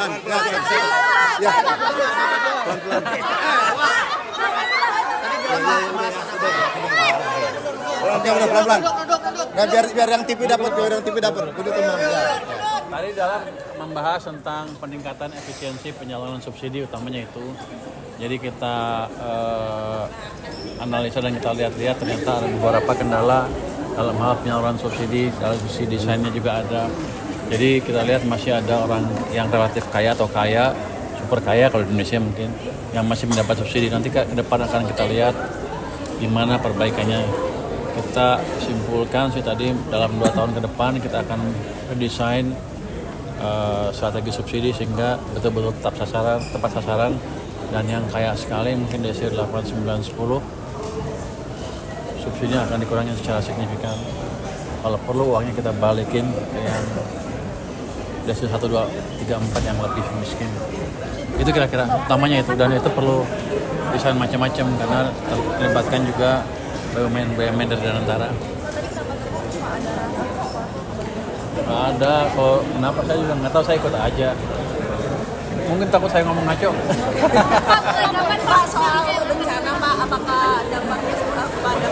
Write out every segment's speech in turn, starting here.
pelan-pelan. Ya. Pelan-pelan. Oke, udah pelan-pelan. Nah, biar yang TV dapat, Kudu tenang ya. Tadi dalam membahas tentang peningkatan efisiensi penyaluran subsidi utamanya itu. Jadi kita analisa dan kita lihat-lihat ternyata ada beberapa kendala dalam hal penyaluran subsidi, dalam sisi desainnya juga ada. Jadi kita lihat masih ada orang yang relatif kaya atau kaya, super kaya kalau di Indonesia mungkin, yang masih mendapat subsidi. Nanti ke depan akan kita lihat gimana perbaikannya. Kita simpulkan sih tadi dalam 2 tahun ke depan kita akan redesign strategi subsidi sehingga betul-betul tepat sasaran, dan yang kaya sekali mungkin desir 8, 9, 10 subsidinya akan dikurangi secara signifikan. Kalau perlu uangnya kita balikin ke yang desir 1, 2, 3, 4 yang lebih miskin. Itu kira-kira utamanya itu, dan itu perlu desain macam-macam karena terlibatkan juga BUMN dari Danantara. Ada, kok kenapa saya juga nggak tahu, saya ikut aja. Mungkin takut saya ngomong ngaco. Kapan Pak soal bencana Pak, apakah dampaknya kepada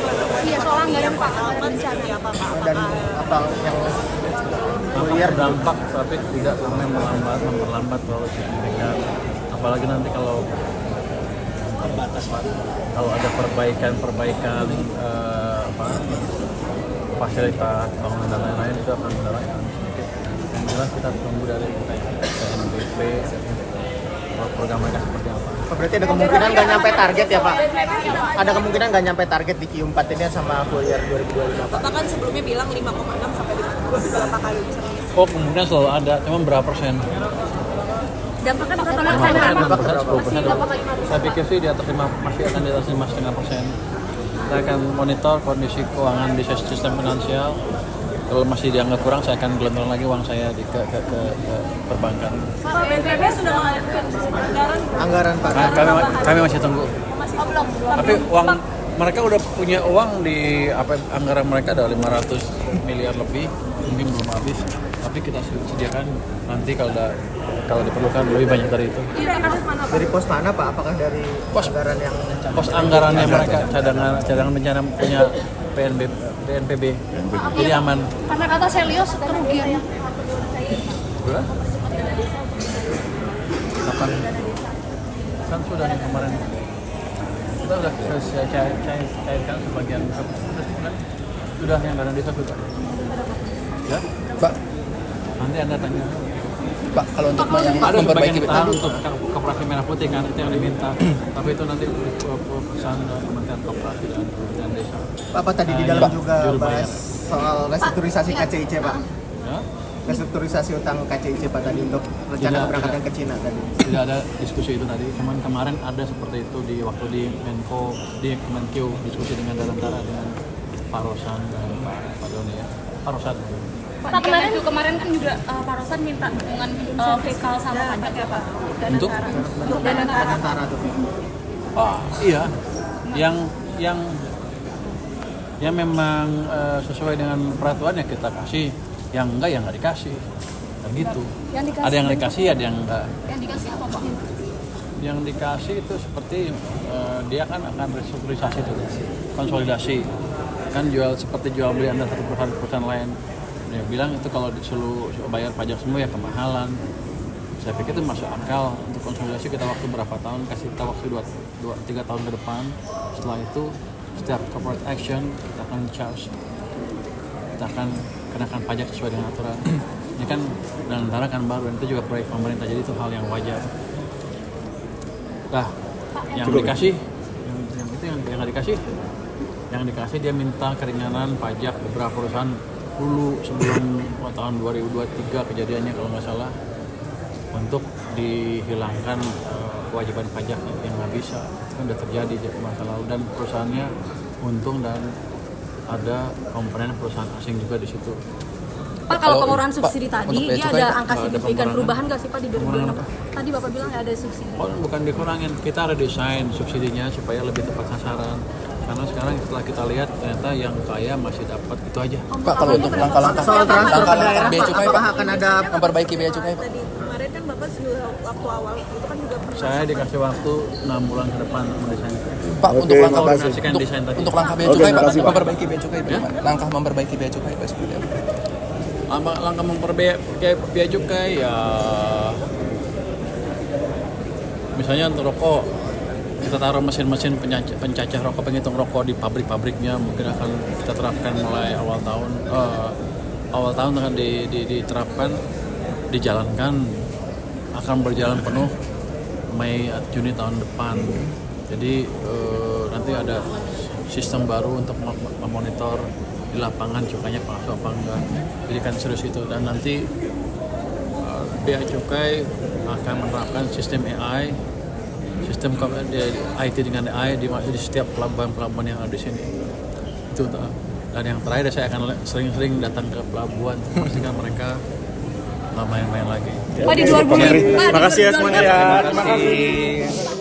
Iya, soal anggaran Pak, seperti apa Pak? Dan apa yang Liar dampak, tapi tidak memperlambat terlalu signifikan. Apalagi nanti kalau ada perbaikan fasilitas bangunan dan lain-lain, itu akan mendapatkan sedikit. Yang jelas kita tunggu dari BNPB program mereka seperti apa. Berarti ada kemungkinan nggak nyampe target ya Pak? Ada kemungkinan nggak nyampe target di Q4 ini sama full year 2025 Pak? Bapak kan sebelumnya bilang 5,6 sampai 5,2 berapa kali bisa mengisi? Oh, kemungkinan selalu ada, cuma berapa persen? dampaknya bakal 10%. Saya pikir sih di atas masih akan di atas 5,5%. Saya akan monitor kondisi keuangan di sistem finansial. Kalau masih dianggap kurang, saya akan gelontorkan lagi uang saya ke perbankan. Pak, BNPB sudah mengalirkan Anggaran Pak. Nah, kami masih tunggu. Tapi uang mereka udah punya uang di anggaran mereka ada 500 miliar lebih, mungkin belum habis. Tapi kita sediakan nanti kalau diperlukan lebih banyak dari itu. Dari pos mana Pak? Apakah dari anggaran yang Pos anggarannya mereka cadangan bencana punya BNPB. Jadi aman. karena kata Selios kerugiannya. Berapa? Kapan? Kan sudah nih kemarin. Kita sudah cairkan sebagian sudah yang dana desa sudah. Ya? Pak, Nanti Anda tanya. Pak, kalau untuk yang Ada memperbaiki sebagian kita untuk Koperasi Merah Putih kan itu yang diminta. Tapi itu nanti pesan Kementerian Koperasi dan Kementerian Desa. Pak, apa tadi di dalam juga juru bahas bayar. soal restrukturisasi KCIC Pak? Ya? Restrukturisasi utang KCIC Pak tadi untuk rencana keberangkatan ke Cina tadi. Tidak ada diskusi itu tadi. Cuman kemarin ada seperti itu di waktu di Kemenkeu diskusi dengan Danantara dengan Pak Rosan dan Pak Doni ya. Pak Rosan. Pak, kemarin kan juga Pak Rosan minta dukungan fiskal sama pajak ya Pak. Untuk? Danantara tuh. Oh iya, yang memang sesuai dengan peraturan ya kita kasih, yang enggak ya nggak dikasih, kan gitu. Ada yang dikasih, ada yang enggak. Yang dikasih apa Pak? Yang dikasih itu seperti dia kan akan restrukturisasi dulu, konsolidasi, kan seperti jual beli antara satu perusahaan lain. Dia bilang itu kalau disuruh bayar pajak semua ya kemahalan. Saya pikir itu masuk akal. Untuk konsolidasi kita waktu berapa tahun, kasih kita waktu 2-3 tahun ke depan. Setelah itu setiap corporate action kita akan charge, kita akan kenakan pajak sesuai dengan aturan. Ini kan Danantara kan baru, dan itu juga proyek pemerintah, jadi itu hal yang wajar. Nah, yang dikasih, yang nggak dikasih, yang dikasih dia minta keringanan pajak beberapa perusahaan dulu sebelum tahun 2023 kejadiannya kalau nggak salah, untuk dihilangkan kewajiban pajak yang nggak bisa. Itu kan udah terjadi masa lalu, dan perusahaannya untung dan ada komponen perusahaan asing juga di situ. Pak, kalau pengurangan subsidi tadi, untuk dia cukai, ada Pak, angka ada signifikan pengurangan. perubahan nggak sih Pak di 2026? Pengurangan Tadi Bapak bilang nggak ada subsidi. Oh, bukan dikurangin, kita redesign subsidinya supaya lebih tepat sasaran. Karena sekarang setelah kita lihat ternyata yang kaya masih dapat itu aja. Pak, kalau untuk langkah-langkah Soal transfer ke daerah bea Pak, cukai apakah Pak, akan ada memperbaiki bea cukai Pak. Tadi kemarin kan Bapak Bapak juga waktu awal itu kan juga pernah. Saya dikasih waktu 6 bulan ke depan mendesain. Pak, untuk langkah Koordinasikan desain tadi. untuk langkah bea cukai Pak, memperbaiki bea cukai Pak. Langkah memperbaiki bea cukai Pak seperti apa? Langkah memperbaiki bea cukai ya, misalnya untuk rokok kita taruh mesin-mesin pencacah rokok, penghitung rokok di pabrik-pabriknya, mungkin akan kita terapkan mulai awal tahun akan diterapkan, dijalankan, akan berjalan penuh Mei Juni tahun depan. Jadi nanti ada sistem baru untuk memonitor di lapangan cukainya palsu apa enggak. Jadi kan serius itu, dan nanti bea cukai akan menerapkan sistem AI, sistem IT dengan AI di setiap pelabuhan yang ada di sini. Itu. Dan yang terakhir saya akan sering-sering datang ke pelabuhan untuk memastikan mereka nggak main-main lagi. Pak di 2000. Makasih ya semuanya ya. Terima kasih.